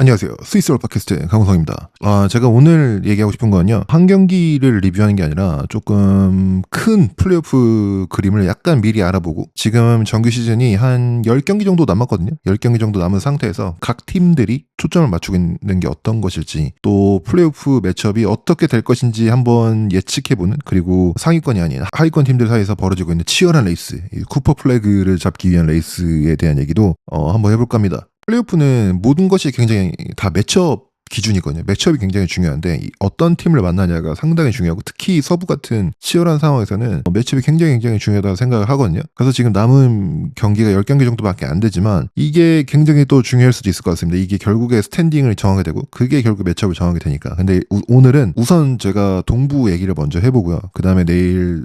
안녕하세요. 스위스월 팟캐스트 강우성입니다. 제가 오늘 얘기하고 싶은 건요. 한 경기를 리뷰하는 게 아니라 조금 큰 플레이오프 그림을 약간 미리 알아보고 지금 정규 시즌이 한 10경기 정도 남았거든요. 10경기 정도 남은 상태에서 각 팀들이 초점을 맞추고 있는 게 어떤 것일지 또 플레이오프 매치업이 어떻게 될 것인지 한번 예측해보는 그리고 상위권이 아닌 하위권 팀들 사이에서 벌어지고 있는 치열한 레이스, 쿠퍼 플래그를 잡기 위한 레이스에 대한 얘기도 한번 해볼까 합니다. 플레이오프는 모든 것이 굉장히 다 매치업 기준이거든요. 매치업이 굉장히 중요한데 어떤 팀을 만나냐가 상당히 중요하고 특히 서부 같은 치열한 상황에서는 매치업이 굉장히 중요하다고 생각을 하거든요. 그래서 지금 남은 경기가 10경기 정도밖에 안 되지만 이게 굉장히 또 중요할 수도 있을 것 같습니다. 이게 결국에 스탠딩을 정하게 되고 그게 결국 매치업을 정하게 되니까. 근데 오늘은 우선 제가 동부 얘기를 먼저 해보고요. 그 다음에 내일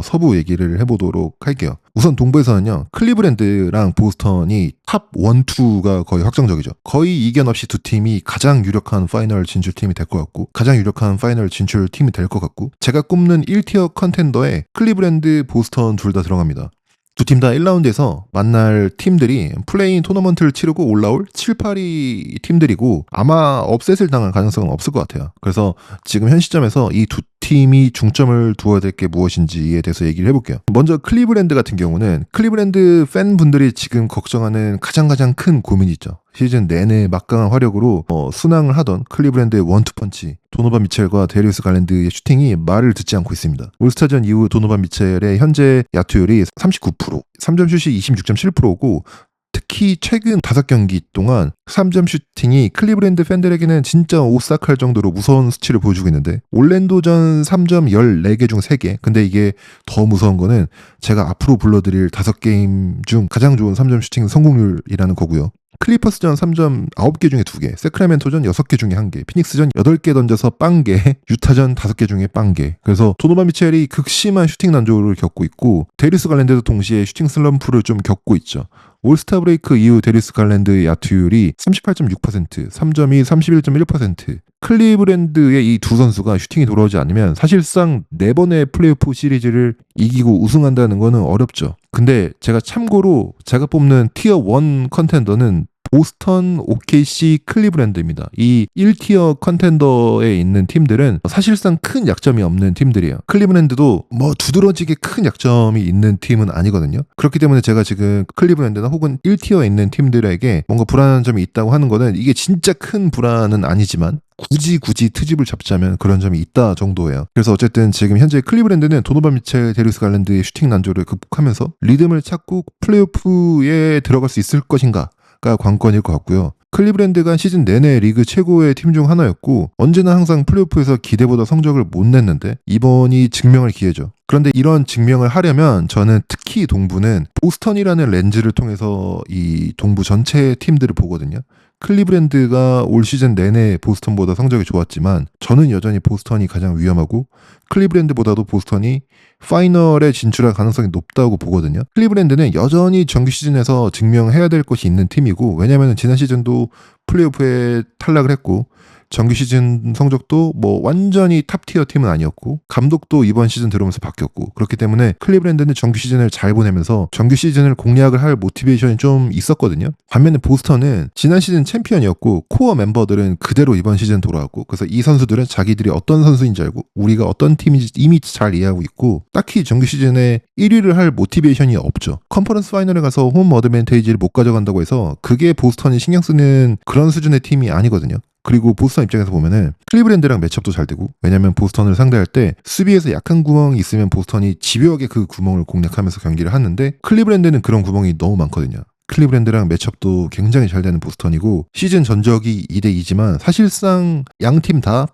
서부 얘기를 해보도록 할게요. 우선 동부에서는요. 클리브랜드랑 보스턴이 탑 1, 2가 거의 확정적이죠. 거의 이견 없이 두 팀이 가장 유력한 파이널 진출팀이 될 것 같고 가장 유력한 파이널 진출팀이 될 것 같고 제가 꼽는 1티어 컨텐더에 클리브랜드, 보스턴 둘 다 들어갑니다. 두 팀 다 1라운드에서 만날 팀들이 플레이인 토너먼트를 치르고 올라올 7, 8위 팀들이고 아마 업셋을 당할 가능성은 없을 것 같아요. 그래서 지금 현 시점에서 이 두 팀이 중점을 두어야 될 게 무엇인지에 대해서 얘기를 해볼게요. 먼저 클리브랜드 같은 경우는 클리브랜드 팬분들이 지금 걱정하는 가장 큰 고민이 있죠. 시즌 내내 막강한 화력으로 순항을 하던 클리브랜드의 원투펀치 도노반 미첼과 데리우스 갈랜드의 슈팅이 말을 듣지 않고 있습니다. 올스타전 이후 도노반 미첼의 현재 야투율이 39%, 3점 슛이 26.7%고 특히 최근 5경기 동안 3점 슈팅이 클리브랜드 팬들에게는 진짜 오싹할 정도로 무서운 수치를 보여주고 있는데 올랜도전 3점 14개 중 3개. 근데 이게 더 무서운 거는 제가 앞으로 불러드릴 5게임 중 가장 좋은 3점 슈팅 성공률이라는 거고요. 클리퍼스전 3점 9개 중에 2개, 세크라멘토전 6개 중에 1개, 피닉스전 8개 던져서 빵개, 유타전 5개 중에 빵개. 그래서 도노반 미첼이 극심한 슈팅 난조를 겪고 있고 데리우스 갈랜드도 동시에 슈팅 슬럼프를 좀 겪고 있죠. 올스타 브레이크 이후 데리우스 갈랜드의 야투율이 38.6%, 3점이 31.1%. 클리브랜드의 이 두 선수가 슈팅이 돌아오지 않으면 사실상 4번의 플레이오프 시리즈를 이기고 우승한다는 거는 어렵죠. 근데 제가 참고로 제가 뽑는 티어 1 컨텐더는 보스턴, OKC, 클리브랜드입니다. 이 1티어 컨텐더에 있는 팀들은 사실상 큰 약점이 없는 팀들이에요. 클리브랜드도 두드러지게 큰 약점이 있는 팀은 아니거든요. 그렇기 때문에 제가 지금 클리브랜드나 혹은 1티어에 있는 팀들에게 뭔가 불안한 점이 있다고 하는 거는 이게 진짜 큰 불안은 아니지만 굳이 트집을 잡자면 그런 점이 있다 정도예요. 그래서 어쨌든 지금 현재 클리브랜드는 도노반 미첼, 데리우스 갈랜드의 슈팅 난조를 극복하면서 리듬을 찾고 플레이오프에 들어갈 수 있을 것인가 가 관건일 것 같고요. 클리브랜드가 시즌 내내 리그 최고의 팀 중 하나였고 언제나 항상 플레이오프에서 기대보다 성적을 못 냈는데 이번이 증명할 기회죠. 그런데 이런 증명을 하려면 저는 특히 동부는 보스턴이라는 렌즈를 통해서 이 동부 전체 팀들을 보거든요. 클리브랜드가 올 시즌 내내 보스턴보다 성적이 좋았지만 저는 여전히 보스턴이 가장 위험하고 클리브랜드보다도 보스턴이 파이널에 진출할 가능성이 높다고 보거든요. 클리브랜드는 여전히 정규 시즌에서 증명해야 될 것이 있는 팀이고 왜냐하면 지난 시즌도 플레이오프에 탈락을 했고 정규 시즌 성적도 완전히 탑티어 팀은 아니었고 감독도 이번 시즌 들어오면서 바뀌었고 그렇기 때문에 클리브랜드는 정규 시즌을 잘 보내면서 정규 시즌을 공략을 할 모티베이션이 좀 있었거든요. 반면에 보스턴은 지난 시즌 챔피언이었고 코어 멤버들은 그대로 이번 시즌 돌아왔고 그래서 이 선수들은 자기들이 어떤 선수인지 알고 우리가 어떤 팀인지 이미 잘 이해하고 있고 딱히 정규 시즌에 1위를 할 모티베이션이 없죠. 컨퍼런스 파이널에 가서 홈 어드밴테이지를 못 가져간다고 해서 그게 보스턴이 신경 쓰는 그런 수준의 팀이 아니거든요. 그리고 보스턴 입장에서 보면은 클리브랜드랑 매치업도 잘 되고 왜냐면 보스턴을 상대할 때 수비에서 약한 구멍이 있으면 보스턴이 집요하게 그 구멍을 공략하면서 경기를 하는데 클리브랜드는 그런 구멍이 너무 많거든요. 클리브랜드랑 매치업도 굉장히 잘 되는 보스턴이고 시즌 전적이 2대2지만 사실상 양팀 다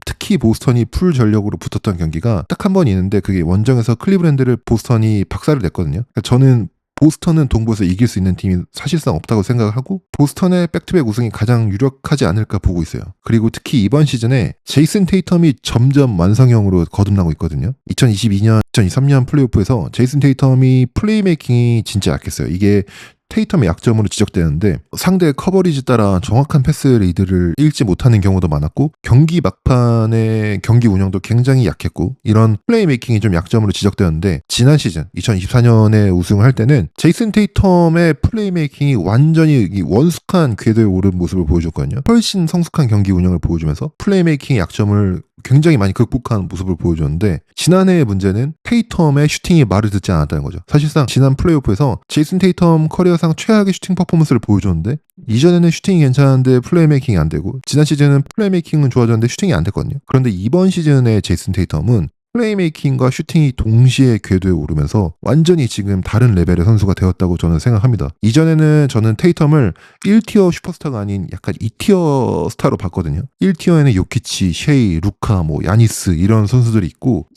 특히 보스턴이 풀 전력으로 붙었던 경기가 딱 한 번 있는데 그게 원정에서 클리브랜드를 보스턴이 박살을 냈거든요. 그러니까 저는 보스턴은 동부에서 이길 수 있는 팀이 사실상 없다고 생각을 하고 보스턴의 백투백 우승이 가장 유력하지 않을까 보고 있어요. 그리고 특히 이번 시즌에 제이슨 테이텀이 점점 완성형으로 거듭나고 있거든요. 2022년, 2023년 플레이오프에서 제이슨 테이텀이 플레이메이킹이 진짜 약했어요. 이게 테이텀의 약점으로 지적되는데 상대 커버리지 따라 정확한 패스 리드를 읽지 못하는 경우도 많았고 경기 막판의 경기 운영도 굉장히 약했고 이런 플레이메이킹이 좀 약점으로 지적되었는데 지난 시즌 2024년에 우승을 할 때는 제이슨 테이텀의 플레이메이킹이 완전히 원숙한 궤도에 오른 모습을 보여줬거든요. 훨씬 성숙한 경기 운영을 보여주면서 플레이메이킹의 약점을 굉장히 많이 극복한 모습을 보여줬는데 지난해의 문제는 테이텀의 슈팅이 말을 듣지 않았다는 거죠. 사실상 지난 플레이오프에서 제이슨 테이텀 커리어상 최악의 슈팅 퍼포먼스를 보여줬는데 이전에는 슈팅이 괜찮은데 플레이메이킹이 안 되고 지난 시즌은 플레이메이킹은 좋아졌는데 슈팅이 안 됐거든요. 그런데 이번 시즌의 제이슨 테이텀은 플레이메이킹과 슈팅이 동시에 궤도에 오르면서 완전히 지금 다른 레벨의 선수가 되었다고 저는 생각합니다. 이전에는 저는 테이텀을 1티어 슈퍼스타가 아닌 약간 2티어 스타로 봤거든요. 1티어에는 요키치, 셰이, 루카, 야니스 이런 선수들이 있고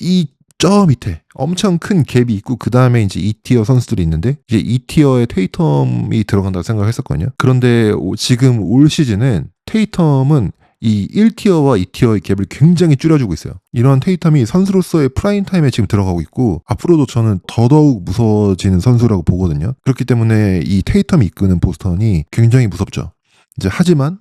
저 밑에 엄청 큰 갭이 있고 그 다음에 이제 2티어 선수들이 있는데 이제 2티어에 테이텀이 들어간다고 생각을 했었거든요. 그런데 지금 올 시즌은 테이텀은 이 1티어와 2티어의 갭을 굉장히 줄여주고 있어요. 이런 테이텀이 선수로서의 프라임 타임에 지금 들어가고 있고 앞으로도 저는 더더욱 무서워지는 선수라고 보거든요. 그렇기 때문에 이 테이텀이 이끄는 보스턴이 굉장히 무섭죠. 하지만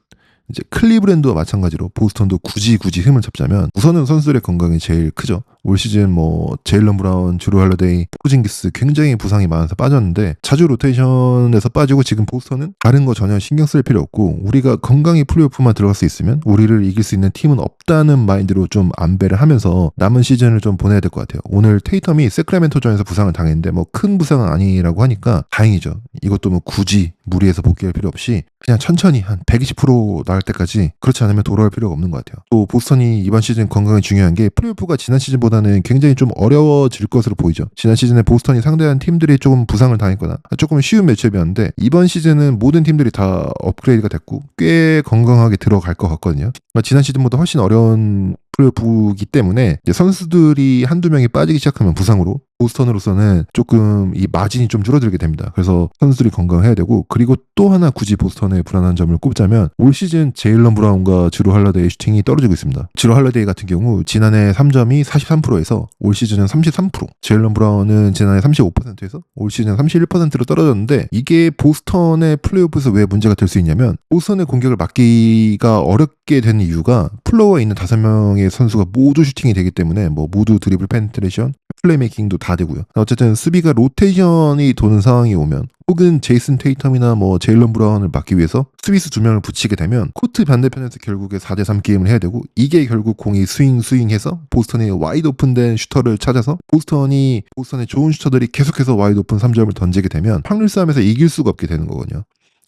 클리브랜드와 마찬가지로 보스턴도 굳이 힘을 잡자면 우선은 선수들의 건강이 제일 크죠. 올 시즌 제일런 브라운, 주루 할러데이, 포징기스 굉장히 부상이 많아서 빠졌는데 자주 로테이션에서 빠지고 지금 보스턴은 다른 거 전혀 신경 쓸 필요 없고 우리가 건강히 플레이오프만 들어갈 수 있으면 우리를 이길 수 있는 팀은 없다는 마인드로 좀 안배를 하면서 남은 시즌을 좀 보내야 될 것 같아요. 오늘 테이텀이 세크라멘토전에서 부상을 당했는데 큰 부상은 아니라고 하니까 다행이죠. 이것도 굳이 무리해서 복귀할 필요 없이 그냥 천천히 한 120% 나을 때까지 그렇지 않으면 돌아올 필요가 없는 것 같아요. 또 보스턴이 이번 시즌 건강이 중요한 게 플레이오프가 지난 시즌보다는 굉장히 좀 어려워질 것으로 보이죠. 지난 시즌에 보스턴이 상대한 팀들이 조금 부상을 당했거나 조금 쉬운 매치업이었는데 이번 시즌은 모든 팀들이 다 업그레이드가 됐고 꽤 건강하게 들어갈 것 같거든요. 지난 시즌보다 훨씬 어려운 플레이오프이기 때문에 이제 선수들이 한두 명이 빠지기 시작하면 부상으로 보스턴으로서는 조금 이 마진이 좀 줄어들게 됩니다. 그래서 선수들이 건강해야 되고 그리고 또 하나 굳이 보스턴의 불안한 점을 꼽자면 올 시즌 제일런 브라운과 주루 할러데이 슈팅이 떨어지고 있습니다. 주루 할러데이 같은 경우 지난해 3점이 43%에서 올 시즌은 33%, 제일런 브라운은 지난해 35%에서 올 시즌은 31%로 떨어졌는데 이게 보스턴의 플레이오프에서 왜 문제가 될 수 있냐면 보스턴의 공격을 막기가 어렵게 된 이유가 플로어에 있는 5명의 선수가 모두 슈팅이 되기 때문에 모두 드리블 페네트레이션, 플레이메이킹도 다 되고요. 어쨌든 수비가 로테이션이 도는 상황이 오면 혹은 제이슨 테이텀이나 제일런 브라운을 막기 위해서 수비수 2명을 붙이게 되면 코트 반대편에서 결국에 4대3 게임을 해야 되고 이게 결국 공이 스윙해서 보스턴이 와이드 오픈된 슈터를 찾아서 보스턴의 좋은 슈터들이 계속해서 와이드 오픈 3점을 던지게 되면 확률 싸움에서 이길 수가 없게 되는 거거든요.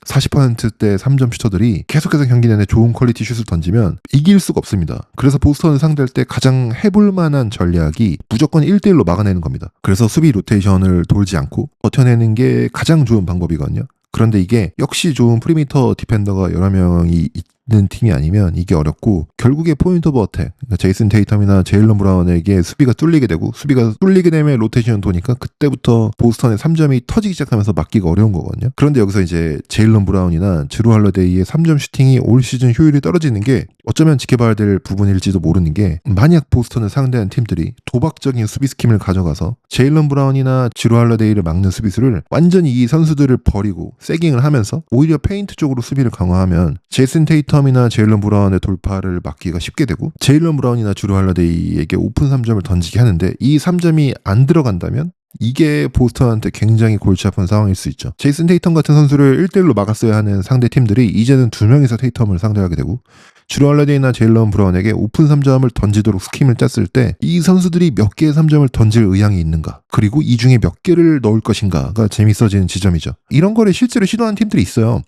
40%대 3점 슈터들이 계속해서 경기 내내 좋은 퀄리티 슛을 던지면 이길 수가 없습니다. 그래서 보스턴을 상대할 때 가장 해볼 만한 전략이 무조건 1대1로 막아내는 겁니다. 그래서 수비 로테이션을 돌지 않고 버텨내는 게 가장 좋은 방법이거든요. 그런데 이게 역시 좋은 프리미터 디펜더가 여러 명이 있는 팀이 아니면 이게 어렵고 결국에 포인트 오브 어택, 제이슨 테이텀이나 제일런 브라운에게 수비가 뚫리게 되고 수비가 뚫리게 되면 로테이션 도니까 그때부터 보스턴의 3점이 터지기 시작하면서 막기가 어려운 거거든요. 그런데 여기서 이제 제일런 브라운이나 주루 할러데이의 3점 슈팅이 올 시즌 효율이 떨어지는 게 어쩌면 지켜봐야 될 부분일지도 모르는 게 만약 보스턴을 상대한 팀들이 도박적인 수비 스킴을 가져가서 제일런 브라운이나 주루 할러데이를 막는 수비수를 완전히 이 선수들을 버리고 세깅을 하면서 오히려 페인트 쪽으로 수비를 강화하면 제이슨 테이텀이나 제일런 브라운의 돌파를 막기가 쉽게 되고 제일런 브라운이나 주루 할러데이에게 오픈 3점을 던지게 하는데 이 3점이 안 들어간다면 이게 보스턴한테 굉장히 골치 아픈 상황일 수 있죠. 제이슨 테이텀 같은 선수를 1대1로 막았어야 하는 상대 팀들이 이제는 2명이서 테이텀을 상대하게 되고 주루 할러데이나 제일런 브라운에게 오픈 3점을 던지도록 스킴을 짰을 때 이 선수들이 몇 개의 3점을 던질 의향이 있는가 그리고 이 중에 몇 개를 넣을 것인가가 재밌어지는 지점이죠. 이런 거를 실제로 시도한 팀들이 있어요.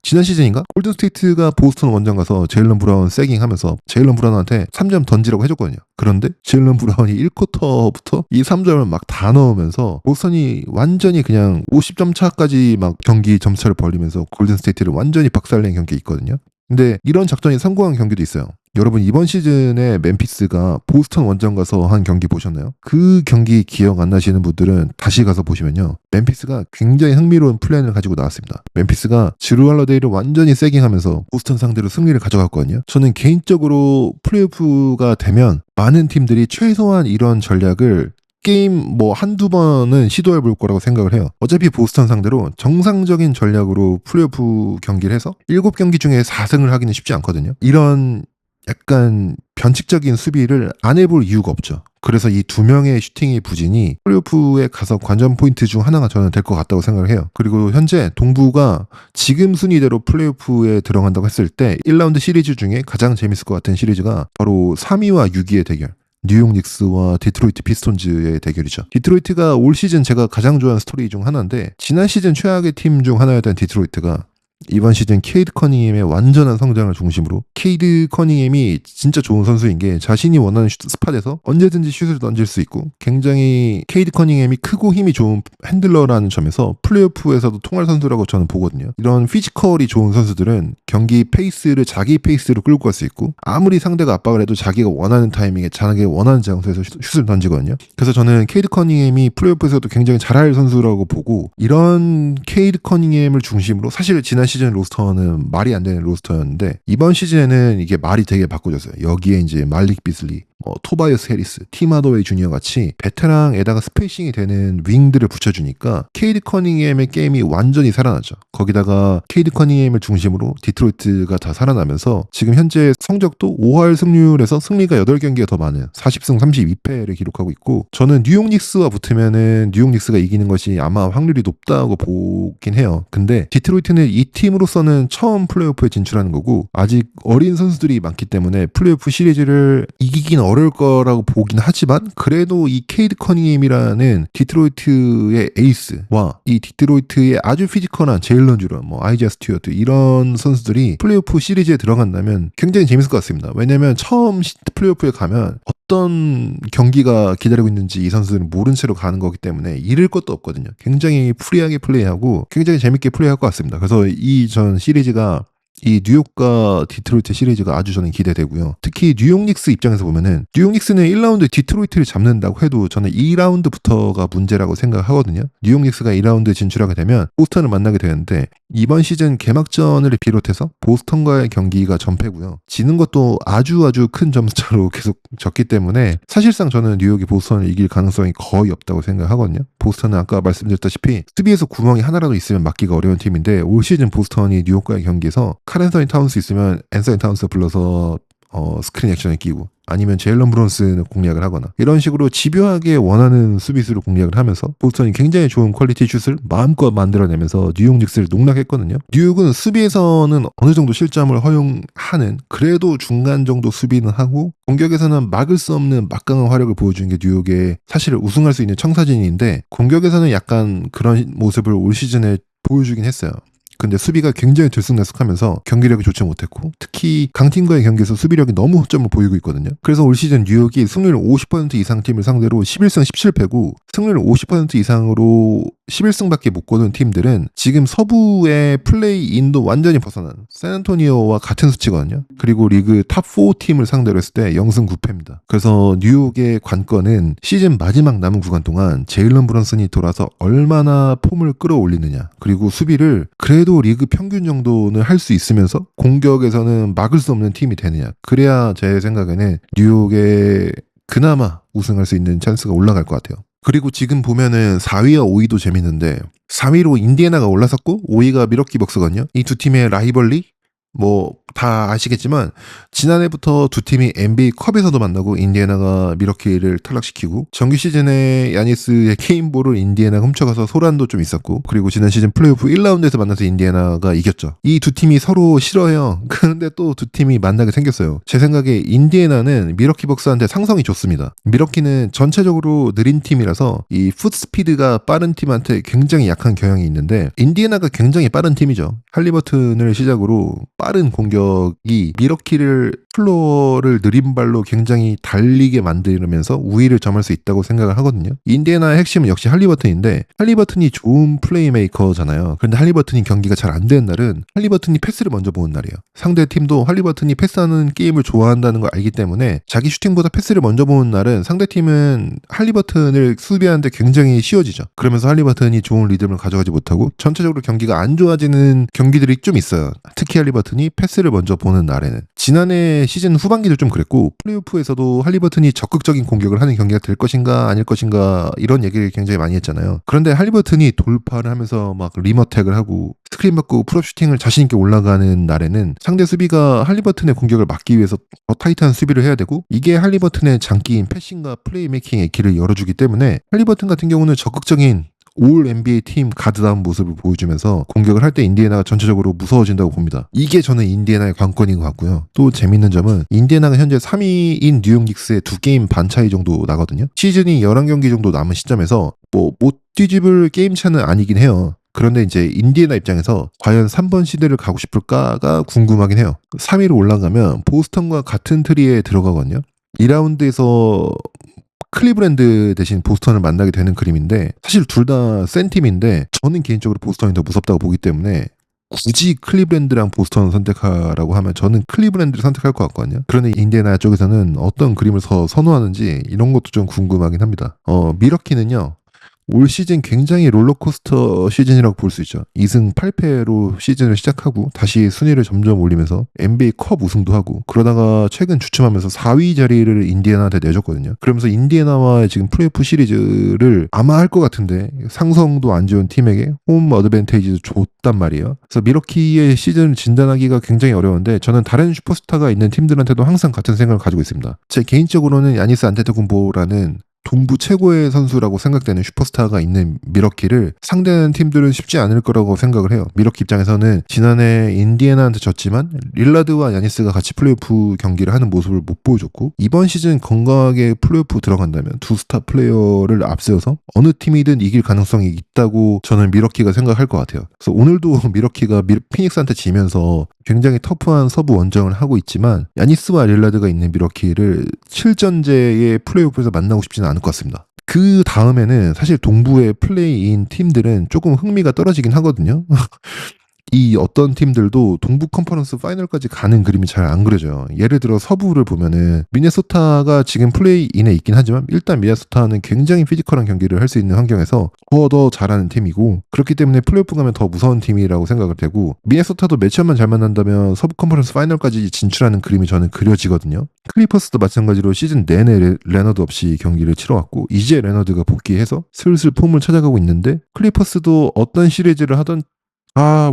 지난 시즌인가? 골든스테이트가 보스턴 원정 가서 제일런 브라운 세깅하면서 제일런 브라운한테 3점 던지라고 해줬거든요. 그런데 제일런 브라운이 1쿼터부터 이 3점을 막 다 넣으면서 보스턴이 완전히 그냥 50점 차까지 막 경기 점수차를 벌리면서 골든스테이트를 완전히 박살낸 경기가 있거든요. 근데 이런 작전이 성공한 경기도 있어요. 여러분 이번 시즌에 멤피스가 보스턴 원정 가서 한 경기 보셨나요? 그 경기 기억 안 나시는 분들은 다시 가서 보시면요. 멤피스가 굉장히 흥미로운 플랜을 가지고 나왔습니다. 멤피스가 주루 할러데이를 완전히 세깅하면서 보스턴 상대로 승리를 가져갔거든요. 저는 개인적으로 플레이오프가 되면 많은 팀들이 최소한 이런 전략을 게임 뭐 한두 번은 시도해 볼 거라고 생각을 해요. 어차피 보스턴 상대로 정상적인 전략으로 플레이오프 경기를 해서 7경기 중에 4승을 하기는 쉽지 않거든요. 이런 약간 변칙적인 수비를 안 해볼 이유가 없죠. 그래서 이 두 명의 슈팅의 부진이 플레이오프에 가서 관전 포인트 중 하나가 저는 될 것 같다고 생각을 해요. 그리고 현재 동부가 지금 순위대로 플레이오프에 들어간다고 했을 때 1라운드 시리즈 중에 가장 재밌을 것 같은 시리즈가 바로 3위와 6위의 대결. 뉴욕 닉스와 디트로이트 피스톤즈의 대결이죠. 디트로이트가 올 시즌 제가 가장 좋아하는 스토리 중 하나인데, 지난 시즌 최악의 팀 중 하나였던 디트로이트가 이번 시즌 케이드 커닝햄의 완전한 성장을 중심으로, 케이드 커닝햄이 진짜 좋은 선수인 게 자신이 원하는 스팟에서 언제든지 슛을 던질 수 있고, 굉장히 케이드 커닝햄이 크고 힘이 좋은 핸들러라는 점에서 플레이오프에서도 통할 선수라고 저는 보거든요. 이런 피지컬이 좋은 선수들은 경기 페이스를 자기 페이스로 끌고 갈 수 있고, 아무리 상대가 압박을 해도 자기가 원하는 타이밍에 자기가 원하는 장소에서 슛을 던지거든요. 그래서 저는 케이드 커닝햄이 플레이오프에서도 굉장히 잘할 선수라고 보고, 이런 케이드 커닝햄을 중심으로, 사실 지난 시즌 로스터는 말이 안 되는 로스터였는데 이번 시즌에는 이게 말이 되게 바꿔졌어요. 여기에 이제 말릭 비슬리, 토바이어스 해리스, 팀 하더웨이 주니어 같이 베테랑에다가 스페이싱이 되는 윙들을 붙여주니까 케이드 커닝햄의 게임이 완전히 살아나죠. 거기다가 케이드 커닝햄을 중심으로 디트로이트가 다 살아나면서 지금 현재 성적도 5할 승률에서 승리가 8경기가 더 많은 40승 32패를 기록하고 있고, 저는 뉴욕 닉스와 붙으면은 뉴욕 닉스가 이기는 것이 아마 확률이 높다고 보긴 해요. 근데 디트로이트는 이 팀으로서는 처음 플레이오프에 진출하는 거고, 아직 어린 선수들이 많기 때문에 플레이오프 시리즈를 이기긴 어려울 거라고 보긴 하지만, 그래도 이 케이드 커닝햄이라는 디트로이트의 에이스와 이 디트로이트의 아주 피지컬한 제일런 주런, 아이지아 스튜어트, 이런 선수들이 플레이오프 시리즈에 들어간다면 굉장히 재밌을 것 같습니다. 왜냐면 처음 플레이오프에 가면 어떤 경기가 기다리고 있는지 이 선수들은 모른 채로 가는 거기 때문에 잃을 것도 없거든요. 굉장히 프리하게 플레이하고 굉장히 재밌게 플레이할 것 같습니다. 그래서 이 전 시리즈가, 이 뉴욕과 디트로이트 시리즈가 아주 저는 기대되고요. 특히 뉴욕 닉스 입장에서 보면은, 뉴욕 닉스는 1라운드 디트로이트를 잡는다고 해도 저는 2라운드부터가 문제라고 생각하거든요. 뉴욕 닉스가 2라운드 진출하게 되면 보스턴을 만나게 되는데, 이번 시즌 개막전을 비롯해서 보스턴과의 경기가 전패고요. 지는 것도 아주 큰 점수차로 계속 졌기 때문에 사실상 저는 뉴욕이 보스턴을 이길 가능성이 거의 없다고 생각하거든요. 보스턴은 아까 말씀드렸다시피 수비에서 구멍이 하나라도 있으면 막기가 어려운 팀인데, 올 시즌 보스턴이 뉴욕과의 경기에서 칼 앤서니 타운스 있으면 앤서니 타운스 불러서 스크린 액션을 끼고, 아니면 제일런 브론슨을 공략을 하거나, 이런 식으로 집요하게 원하는 수비수를 공략을 하면서 보스턴이 굉장히 좋은 퀄리티 슛을 마음껏 만들어내면서 뉴욕 닉스를 농락했거든요. 뉴욕은 수비에서는 어느 정도 실점을 허용하는, 그래도 중간 정도 수비는 하고, 공격에서는 막을 수 없는 막강한 화력을 보여주는 게 뉴욕의 사실 우승할 수 있는 청사진인데, 공격에서는 약간 그런 모습을 올 시즌에 보여주긴 했어요. 근데 수비가 굉장히 들쑥날쑥하면서 경기력이 좋지 못했고, 특히 강팀과의 경기에서 수비력이 너무 허점을 보이고 있거든요. 그래서 올 시즌 뉴욕이 승률 50% 이상 팀을 상대로 11승 17패고, 승률 50% 이상으로 11승밖에 못 거둔 팀들은 지금 서부의 플레이인도 완전히 벗어난 샌안토니오와 같은 수치거든요. 그리고 리그 탑 4 팀을 상대로 했을 때 0승 9패입니다. 그래서 뉴욕의 관건은 시즌 마지막 남은 구간 동안 제일런 브런슨이 돌아서 얼마나 폼을 끌어올리느냐, 그리고 수비를 그래도 리그 평균 정도는 할 수 있으면서 공격에서는 막을 수 없는 팀이 되느냐. 그래야 제 생각에는 뉴욕의 그나마 우승할 수 있는 찬스가 올라갈 것 같아요. 그리고 지금 보면은 4위와 5위도 재밌는데, 4위로 인디애나가 올라섰고 5위가 밀워키 벅스거든요. 이 두 팀의 라이벌리, 다 아시겠지만 지난해부터 두 팀이 NBA 컵에서도 만나고 인디애나가 밀워키를 탈락시키고, 정규 시즌에 야니스의 케인볼을 인디애나가 훔쳐가서 소란도 좀 있었고, 그리고 지난 시즌 플레이오프 1라운드에서 만나서 인디애나가 이겼죠. 이 두 팀이 서로 싫어해요. 그런데 또 두 팀이 만나게 생겼어요. 제 생각에 인디애나는 밀워키 벅스한테 상성이 좋습니다. 밀워키는 전체적으로 느린 팀이라서 이 풋스피드가 빠른 팀한테 굉장히 약한 경향이 있는데, 인디애나가 굉장히 빠른 팀이죠. 할리버튼을 시작으로 빠른 공격이 밀워키를 플로어를 느린 발로 굉장히 달리게 만들면서 우위를 점할 수 있다고 생각을 하거든요. 인디애나의 핵심은 역시 할리버튼인데, 할리버튼이 좋은 플레이메이커잖아요. 그런데 할리버튼이 경기가 잘 안 되는 날은 할리버튼이 패스를 먼저 보는 날이에요. 상대 팀도 할리버튼이 패스하는 게임을 좋아한다는 걸 알기 때문에 자기 슈팅보다 패스를 먼저 보는 날은 상대 팀은 할리버튼을 수비하는데 굉장히 쉬워지죠. 그러면서 할리버튼이 좋은 리듬을 가져가지 못하고 전체적으로 경기가 안 좋아지는 경기들이 좀 있어요. 특히 할리버튼이 패스를 먼저 보는 날에는 지난해 시즌 후반기도 좀 그랬고 플레이오프에서도 할리버튼이 적극적인 공격을 하는 경기가 될 것인가 아닐 것인가 이런 얘기를 굉장히 많이 했잖아요. 그런데 할리버튼이 돌파를 하면서 막 리머택을 하고 스크린 받고 풀업 슈팅을 자신 있게 올라가는 날에는 상대 수비가 할리버튼의 공격을 막기 위해서 더 타이트한 수비를 해야 되고 이게 할리버튼의 장기인 패싱과 플레이메이킹의 길을 열어주기 때문에 할리버튼 같은 경우는 적극적인 올 NBA 팀 가드다운 모습을 보여주면서 공격을 할 때 인디애나가 전체적으로 무서워진다고 봅니다. 이게 저는 인디애나의 관건인 것 같고요. 또 재밌는 점은 인디애나가 현재 3위인 뉴욕 닉스의 2게임 반 차이 정도 나거든요. 시즌이 11경기 정도 남은 시점에서 뭐 못 뒤집을 게임 차는 아니긴 해요. 그런데 이제 인디애나 입장에서 과연 3번 시대를 가고 싶을까가 궁금하긴 해요. 3위로 올라가면 보스턴과 같은 트리에 들어가거든요. 2라운드에서 클리브랜드 대신 보스턴을 만나게 되는 그림인데 사실 둘 다 센 팀인데 저는 개인적으로 보스턴이 더 무섭다고 보기 때문에 굳이 클리브랜드랑 보스턴을 선택하라고 하면 저는 클리브랜드를 선택할 것 같거든요. 그런데 인디애나 쪽에서는 어떤 그림을 더 선호하는지 이런 것도 좀 궁금하긴 합니다. 밀워키는요. 올 시즌 굉장히 롤러코스터 시즌이라고 볼 수 있죠. 2승 8패로 시즌을 시작하고 다시 순위를 점점 올리면서 NBA 컵 우승도 하고 그러다가 최근 주춤하면서 4위 자리를 인디애나한테 내줬거든요. 그러면서 인디애나와의 지금 플레이오프 시리즈를 아마 할 것 같은데 상성도 안 좋은 팀에게 홈 어드밴테이지도 줬단 말이에요. 그래서 밀워키의 시즌을 진단하기가 굉장히 어려운데 저는 다른 슈퍼스타가 있는 팀들한테도 항상 같은 생각을 가지고 있습니다. 제 개인적으로는 야니스 안테토쿤보라는 동부 최고의 선수라고 생각되는 슈퍼스타가 있는 밀워키를 상대하는 팀들은 쉽지 않을 거라고 생각을 해요. 밀워키 입장에서는 지난해 인디애나한테 졌지만 릴라드와 야니스가 같이 플레이오프 경기를 하는 모습을 못 보여줬고 이번 시즌 건강하게 플레이오프 들어간다면 두 스타 플레이어를 앞세워서 어느 팀이든 이길 가능성이 있다고 저는 밀워키가 생각할 것 같아요. 그래서 오늘도 밀워키가 피닉스한테 지면서 굉장히 터프한 서부 원정을 하고 있지만 야니스와 릴라드가 있는 밀워키를 7전제의 플레이오프에서 만나고 싶지는 않을 것 같습니다. 그 다음에는 사실 동부의 플레이인 팀들은 조금 흥미가 떨어지긴 하거든요. 이 어떤 팀들도 동부 컨퍼런스 파이널까지 가는 그림이 잘 안 그려져요. 예를 들어 서부를 보면은 미네소타가 지금 플레이인에 있긴 하지만 일단 미네소타는 굉장히 피지컬한 경기를 할 수 있는 환경에서 더 잘하는 팀이고 그렇기 때문에 플레이오프 가면 더 무서운 팀이라고 생각을 되고 미네소타도 매치업만 잘 만난다면 서부 컨퍼런스 파이널까지 진출하는 그림이 저는 그려지거든요. 클리퍼스도 마찬가지로 시즌 내내 레너드 없이 경기를 치러왔고 이제 레너드가 복귀해서 슬슬 폼을 찾아가고 있는데 클리퍼스도 어떤 시리즈를 하던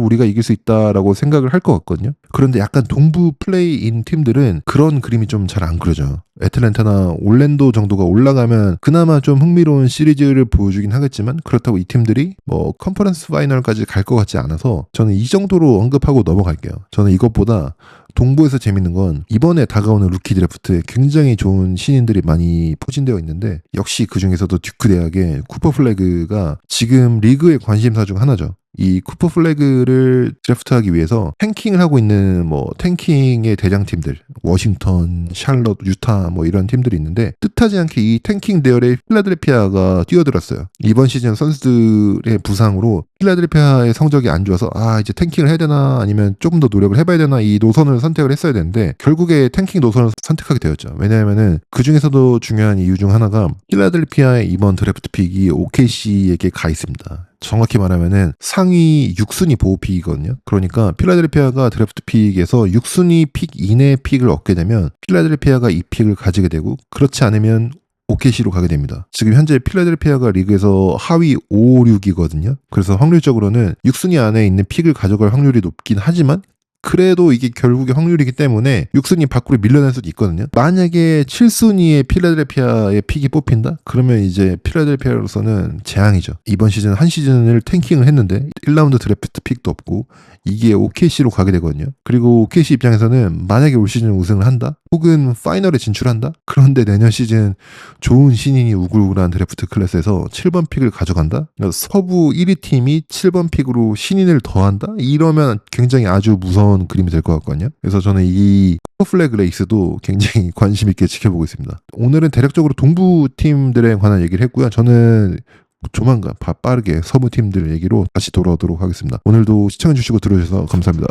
우리가 이길 수 있다라고 생각을 할 것 같거든요. 그런데 약간 동부 플레이인 팀들은 그런 그림이 좀 잘 안 그려져요. 애틀랜타나 올랜도 정도가 올라가면 그나마 좀 흥미로운 시리즈를 보여주긴 하겠지만 그렇다고 이 팀들이 뭐 컨퍼런스 파이널까지 갈 것 같지 않아서 저는 이 정도로 언급하고 넘어갈게요. 저는 이것보다 동부에서 재밌는 건 이번에 다가오는 루키 드래프트에 굉장히 좋은 신인들이 많이 포진되어 있는데 역시 그 중에서도 듀크 대학의 쿠퍼 플래그가 지금 리그의 관심사 중 하나죠. 이 쿠퍼 플래그를 드래프트하기 위해서 탱킹을 하고 있는 뭐 탱킹의 대장팀들 워싱턴, 샬럿, 유타 뭐 이런 팀들이 있는데 뜻하지 않게 이 탱킹 대열에 필라델피아가 뛰어들었어요. 이번 시즌 선수들의 부상으로 필라델피아의 성적이 안 좋아서 이제 탱킹을 해야 되나 아니면 조금 더 노력을 해봐야 되나 이 노선을 선택을 했어야 되는데 결국에 탱킹 노선을 선택하게 되었죠. 왜냐하면은 그 중에서도 중요한 이유 중 하나가 필라델피아의 이번 드래프트 픽이 OKC에게 가 있습니다. 정확히 말하면은 상위 6순위 보호픽이거든요. 그러니까 필라델피아가 드래프트 픽에서 6순위 픽 이내 픽을 얻게 되면 필라델피아가 이 픽을 가지게 되고 그렇지 않으면 OKC로 가게 됩니다. 지금 현재 필라델피아가 리그에서 하위 5, 6이거든요. 그래서 확률적으로는 6순위 안에 있는 픽을 가져갈 확률이 높긴 하지만 그래도 이게 결국에 확률이기 때문에 6순위 밖으로 밀려날 수도 있거든요. 만약에 7순위의 필라델피아의 픽이 뽑힌다? 그러면 이제 필라델피아로서는 재앙이죠. 이번 시즌 한 시즌을 탱킹을 했는데 1라운드 드래프트 픽도 없고 이게 OKC로 가게 되거든요. 그리고 OKC 입장에서는 만약에 올 시즌 우승을 한다? 혹은 파이널에 진출한다? 그런데 내년 시즌 좋은 신인이 우글우글한 드래프트 클래스에서 7번 픽을 가져간다? 그러니까 서부 1위 팀이 7번 픽으로 신인을 더한다? 이러면 굉장히 아주 무서운 그림이 될 것 같거든요. 그래서 저는 이 플래그 레이스도 굉장히 관심 있게 지켜보고 있습니다. 오늘은 대략적으로 동부 팀들에 관한 얘기를 했고요. 저는 조만간 빠르게 서부 팀들 얘기로 다시 돌아오도록 하겠습니다. 오늘도 시청해주시고 들어주셔서 감사합니다.